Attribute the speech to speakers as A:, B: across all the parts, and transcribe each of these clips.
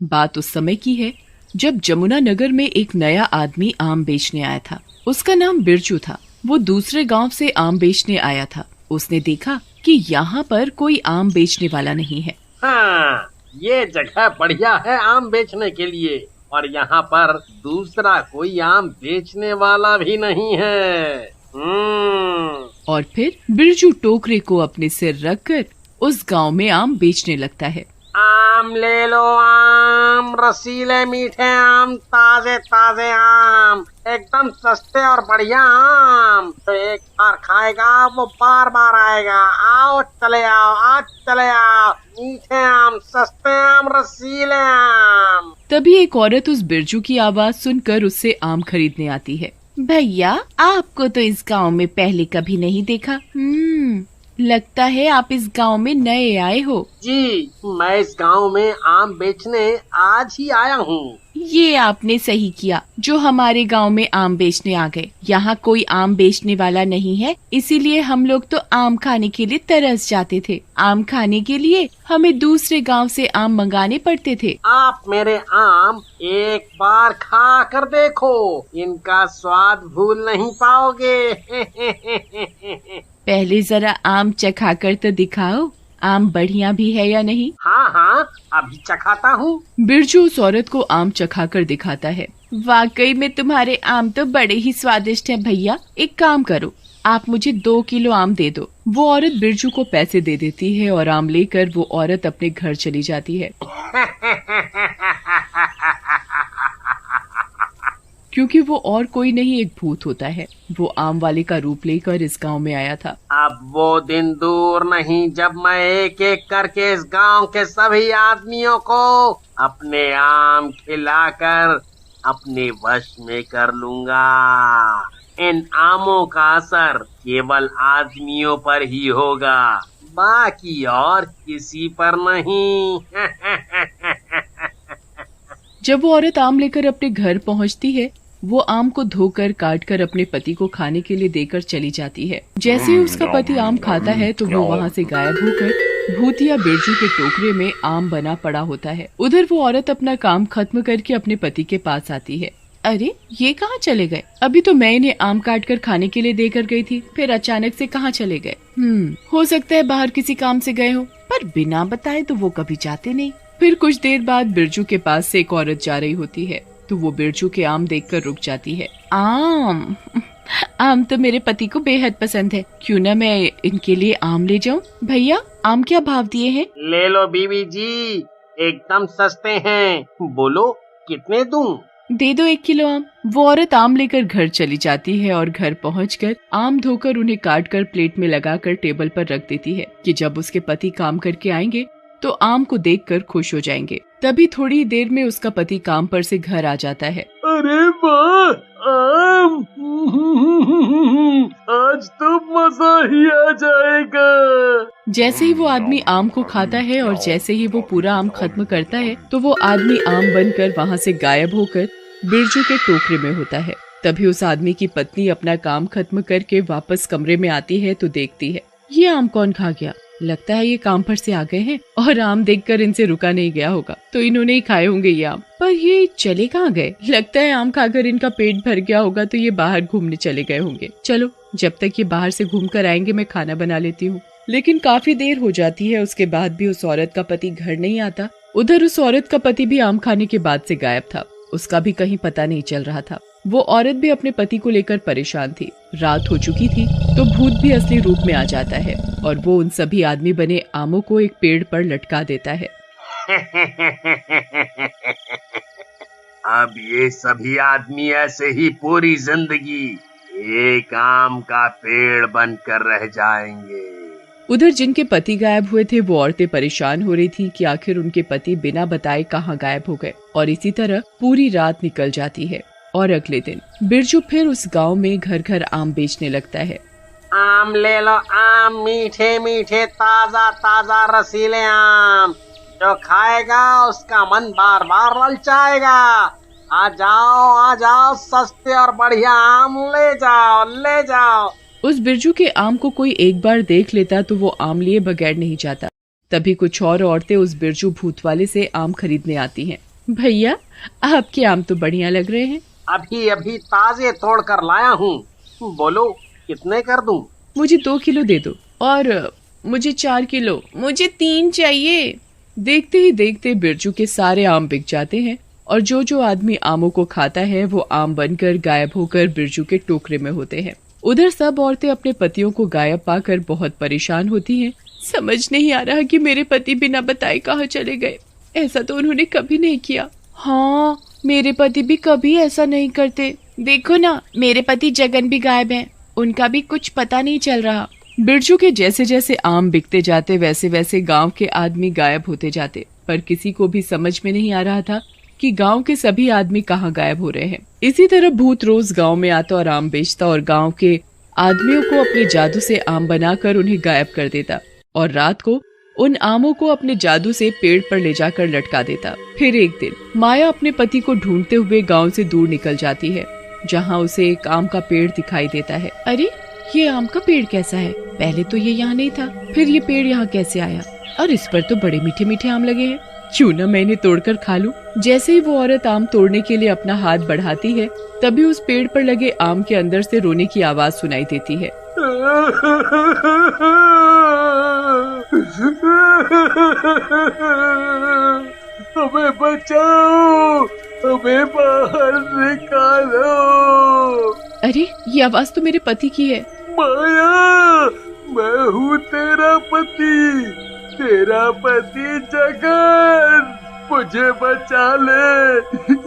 A: बात उस समय की है जब जमुना नगर में एक नया आदमी आम बेचने आया था। उसका नाम बिरजू था। वो दूसरे गांव से आम बेचने आया था। उसने देखा कि यहाँ पर कोई आम बेचने वाला नहीं है।
B: हाँ, ये जगह बढ़िया है आम बेचने के लिए, और यहाँ पर दूसरा कोई आम बेचने वाला भी नहीं है।
A: और फिर बिरजू टोकरे को अपने सिर रखकर उस गांव में आम बेचने लगता है।
B: आम ले लो, आम रसीले मीठे आम, ताजे ताजे आम, एकदम सस्ते और बढ़िया आम। तो एक बार खाएगा वो बार बार आएगा। आओ चले आओ, आज चले आओ, मीठे आम, सस्ते आम, रसीले आम।
A: तभी एक औरत उस बिरजू की आवाज सुनकर उससे आम खरीदने आती है। भैया, आपको तो इस गांव में पहले कभी नहीं देखा। लगता है आप इस गांव में नए आए हो।
B: जी, मैं इस गांव में आम बेचने आज ही आया हूँ।
A: ये आपने सही किया जो हमारे गांव में आम बेचने आ गए। यहाँ कोई आम बेचने वाला नहीं है, इसीलिए हम लोग तो आम खाने के लिए तरस जाते थे। आम खाने के लिए हमें दूसरे गांव से आम मंगाने पड़ते थे।
B: आप मेरे आम एक बार खा कर देखो, इनका स्वाद भूल नहीं पाओगे।
A: पहले जरा आम चखा कर तो दिखाओ, आम बढ़िया भी है या नहीं।
B: हाँ हाँ, अभी चखाता हूँ।
A: बिरजू उस औरत को आम चखा कर दिखाता है। वाकई में तुम्हारे आम तो बड़े ही स्वादिष्ट हैं भैया। एक काम करो, आप मुझे 2 किलो आम दे दो। वो औरत बिरजू को पैसे दे देती है और आम लेकर वो औरत अपने घर चली जाती है। क्योंकि वो और कोई नहीं, एक भूत होता है। वो आम वाले का रूप लेकर इस गांव में आया था।
B: अब वो दिन दूर नहीं जब मैं एक एक करके इस गांव के सभी आदमियों को अपने आम खिलाकर अपने वश में कर लूंगा। इन आमों का असर केवल आदमियों पर ही होगा, बाकी और किसी पर नहीं।
A: जब वो औरत आम लेकर अपने घर पहुंचती है, वो आम को धोकर काट कर अपने पति को खाने के लिए देकर चली जाती है। जैसे ही उसका पति आम खाता है तो वो वहाँ से गायब होकर भूतिया बिरजू के टोकरे में आम बना पड़ा होता है। उधर वो औरत अपना काम खत्म करके अपने पति के पास आती है। अरे, ये कहाँ चले गए? अभी तो मैं इन्हें आम काट कर खाने के लिए देकर गई थी, फिर अचानक से कहाँ चले गए? हो सकता है बाहर किसी काम से गए हो, पर बिना बताए तो वो कभी जाते नहीं। फिर कुछ देर बाद बिरजू के पास से एक औरत जा रही होती है, तो वो बिरजू के आम देखकर रुक जाती है। आम तो मेरे पति को बेहद पसंद है, क्यों ना मैं इनके लिए आम ले जाऊं? भैया, आम क्या भाव दिए हैं?
B: ले लो बीवी जी, एकदम सस्ते हैं। बोलो कितने दूं?
A: दे दो 1 किलो आम। वो औरत आम लेकर घर चली जाती है और घर पहुंचकर आम धोकर उन्हें काटकर प्लेट में लगाकर टेबल पर रख देती है कि जब उसके पति काम करके आएंगे तो आम को देखकर खुश हो जाएंगे। तभी थोड़ी देर में उसका पति काम पर से घर आ जाता है।
B: अरे वाह, आम! आज तो मजा ही आ जाएगा।
A: जैसे ही वो आदमी आम को खाता है और जैसे ही वो पूरा आम खत्म करता है तो वो आदमी आम बनकर वहाँ से गायब होकर बिरजू के टोकरे में होता है। तभी उस आदमी की पत्नी अपना काम खत्म करके वापस कमरे में आती है तो देखती है, ये आम कौन खा गया? लगता है ये काम पर से आ गए हैं और आम देखकर इनसे रुका नहीं गया होगा, तो इन्होंने ही खाए होंगे ये आम। पर ये चले कहाँ गए? लगता है आम खाकर इनका पेट भर गया होगा तो ये बाहर घूमने चले गए होंगे। चलो, जब तक ये बाहर से घूम कर आएंगे मैं खाना बना लेती हूँ। लेकिन काफी देर हो जाती है, उसके बाद भी उस औरत का पति घर नहीं आता। उधर उस औरत का पति भी आम खाने के बाद से गायब था, उसका भी कहीं पता नहीं चल रहा था। वो औरत भी अपने पति को लेकर परेशान थी। रात हो चुकी थी तो भूत भी असली रूप में आ जाता है और वो उन सभी आदमी बने आमों को एक पेड़ पर लटका देता है।
B: अब ये सभी आदमी ऐसे ही पूरी जिंदगी एक आम का पेड़ बनकर रह जाएंगे।
A: उधर जिनके पति गायब हुए थे वो औरतें परेशान हो रही थी कि आखिर उनके पति बिना बताए कहाँ गायब हो गए, और इसी तरह पूरी रात निकल जाती है। और अगले दिन बिरजू फिर उस गांव में घर घर आम बेचने लगता है।
B: आम ले लो, आम मीठे मीठे ताजा ताजा रसीले आम, जो खाएगा उसका मन बार बार ललचाएगा। आ जाओ, सस्ते और बढ़िया आम ले जाओ।
A: उस बिरजू के आम को कोई एक बार देख लेता तो वो आम लिए बगैर नहीं जाता। तभी कुछ और औरतें उस बिरजू भूत वाले से आम खरीदने आती हैं। भैया, आपके आम तो बढ़िया लग रहे हैं।
B: अभी अभी ताजे तोड़ कर लाया हूँ। बोलो कितने कर दूं?
A: मुझे 2 किलो दे दो। और मुझे 4 किलो। मुझे 3 चाहिए। देखते ही देखते बिरजू के सारे आम बिक जाते हैं और जो जो आदमी आमों को खाता है वो आम बनकर गायब होकर बिरजू के टोकरे में होते हैं। उधर सब औरतें अपने पतियों को गायब पाकर बहुत परेशान होती हैं। समझ नहीं आ रहा कि मेरे पति बिना बताए कहाँ चले गए। ऐसा तो उन्होंने कभी नहीं किया। हाँ, मेरे पति भी कभी ऐसा नहीं करते। देखो ना, मेरे पति जगन भी गायब हैं। उनका भी कुछ पता नहीं चल रहा। बिरजू के जैसे जैसे आम बिकते जाते वैसे वैसे गांव के आदमी गायब होते जाते, पर किसी को भी समझ में नहीं आ रहा था कि गांव के सभी आदमी कहाँ गायब हो रहे हैं। इसी तरह भूत रोज गांव में आता और आम बेचता और गांव के आदमियों को अपने जादू से आम बनाकर उन्हें गायब कर देता और रात को उन आमों को अपने जादू से पेड़ पर ले जाकर लटका देता। फिर एक दिन माया अपने पति को ढूंढते हुए गांव से दूर निकल जाती है, जहां उसे एक आम का पेड़ दिखाई देता है। अरे, ये आम का पेड़ कैसा है? पहले तो ये यहाँ नहीं था, फिर ये पेड़ यहाँ कैसे आया? और इस पर तो बड़े मीठे मीठे आम लगे हैं। क्यों न मैं इन्हें तोड़कर खा लूं। जैसे ही वो औरत आम तोड़ने के लिए अपना हाथ बढ़ाती है, तभी उस पेड़ पर लगे आम के अंदर से रोने की आवाज सुनाई देती है।
B: हमें बचाओ, हमें बाहर निकालो।
A: अरे, ये आवाज तो मेरे पति की है।
B: माया, मैं हूँ तेरा पति जगन। मुझे बचा ले,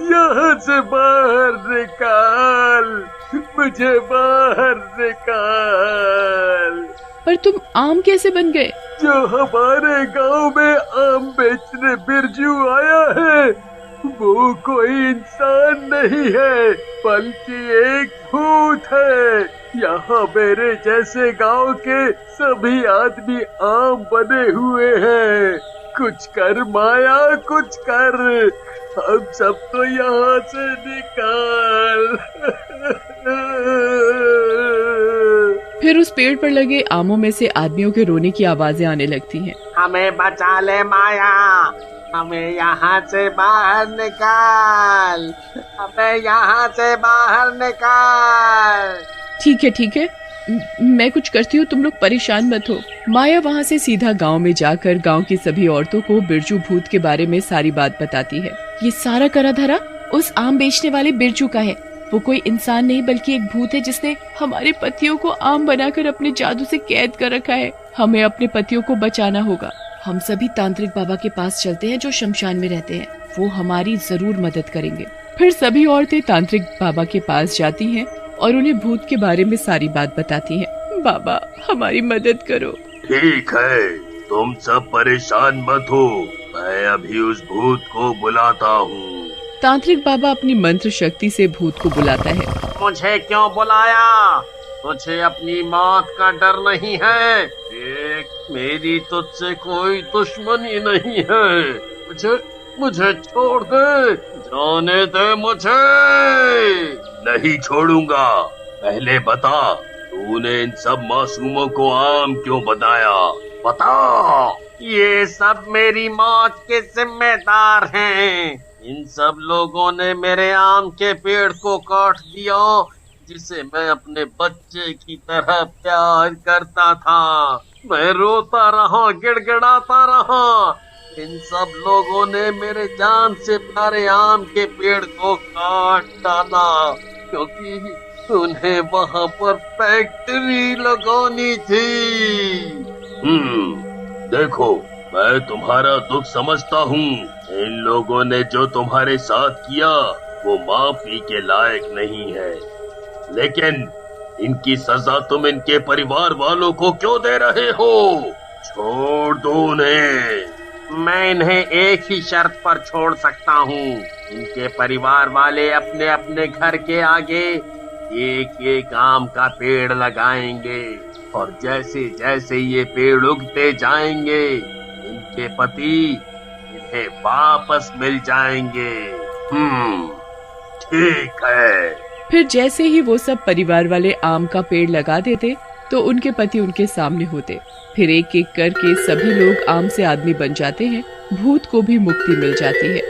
B: यहाँ से बाहर निकाल, मुझे बाहर निकाल।
A: पर तुम आम कैसे बन गए?
B: जो हमारे गांव में आम बेचने बिरजू आया है, वो कोई इंसान नहीं है, बल्कि एक भूत है। यहाँ मेरे जैसे गांव के सभी आदमी आम बने हुए हैं। कुछ कर माया, कुछ कर, हम सबको यहाँ से निकाल।
A: फिर उस पेड़ पर लगे आमों में से आदमियों के रोने की आवाजें आने लगती हैं।
B: हमें बचा ले माया, हमें यहाँ से बाहर निकाल, हमें यहाँ से बाहर निकाल।
A: ठीक है, मैं कुछ करती हूँ, तुम लोग परेशान मत हो। माया वहाँ से सीधा गांव में जाकर गांव की सभी औरतों को बिरजू भूत के बारे में सारी बात बताती है। ये सारा करा धरा उस आम बेचने वाले बिरजू का है। वो कोई इंसान नहीं बल्कि एक भूत है जिसने हमारे पतियों को आम बनाकर अपने जादू से कैद कर रखा है। हमें अपने पतियों को बचाना होगा। हम सभी तांत्रिक बाबा के पास चलते हैं जो शमशान में रहते हैं, वो हमारी जरूर मदद करेंगे। फिर सभी औरतें तांत्रिक बाबा के पास जाती हैं और उन्हें भूत के बारे में सारी बात बताती हैं। बाबा, हमारी मदद करो।
C: ठीक है, तुम सब परेशान मत हो, मैं अभी उस भूत को बुलाता हूँ।
A: तांत्रिक बाबा अपनी मंत्र शक्ति से भूत को बुलाता है। मुझे
B: क्यों बुलाया? मुझे अपनी मौत का डर नहीं है। मेरी तुझसे कोई दुश्मनी नहीं है। मुझे छोड़ दे, जाने दे मुझे।
C: नहीं छोड़ूंगा। पहले बता, तूने इन सब मासूमों को आम क्यों बनाया? बता।
B: ये सब मेरी मौत के जिम्मेदार हैं। इन सब लोगों ने मेरे आम के पेड़ को काट दिया, जिसे मैं अपने बच्चे की तरह प्यार करता था। मैं रोता रहा, गिड़गिड़ाता रहा। इन सब लोगों ने मेरे जान से प्यारे आम के पेड़ को काट डाला, क्योंकि उन्हें वहाँ पर फैक्ट्री लगानी थी।
C: देखो, मैं तुम्हारा दुख समझता हूँ। इन लोगों ने जो तुम्हारे साथ किया वो माफी के लायक नहीं है, लेकिन इनकी सजा तुम इनके परिवार वालों को क्यों दे रहे हो? छोड़ दो उन्हें।
B: मैं इन्हें एक ही शर्त पर छोड़ सकता हूँ। इनके परिवार वाले अपने अपने घर के आगे एक एक आम का पेड़ लगाएंगे, और जैसे जैसे ये पेड़ उगते जाएंगे, इनके पति इन्हें वापस मिल जाएंगे।
C: ठीक है।
A: फिर जैसे ही वो सब परिवार वाले आम का पेड़ लगा देते तो उनके पति उनके सामने होते। फिर एक एक करके सभी लोग आम से आदमी बन जाते हैं। भूत को भी मुक्ति मिल जाती है।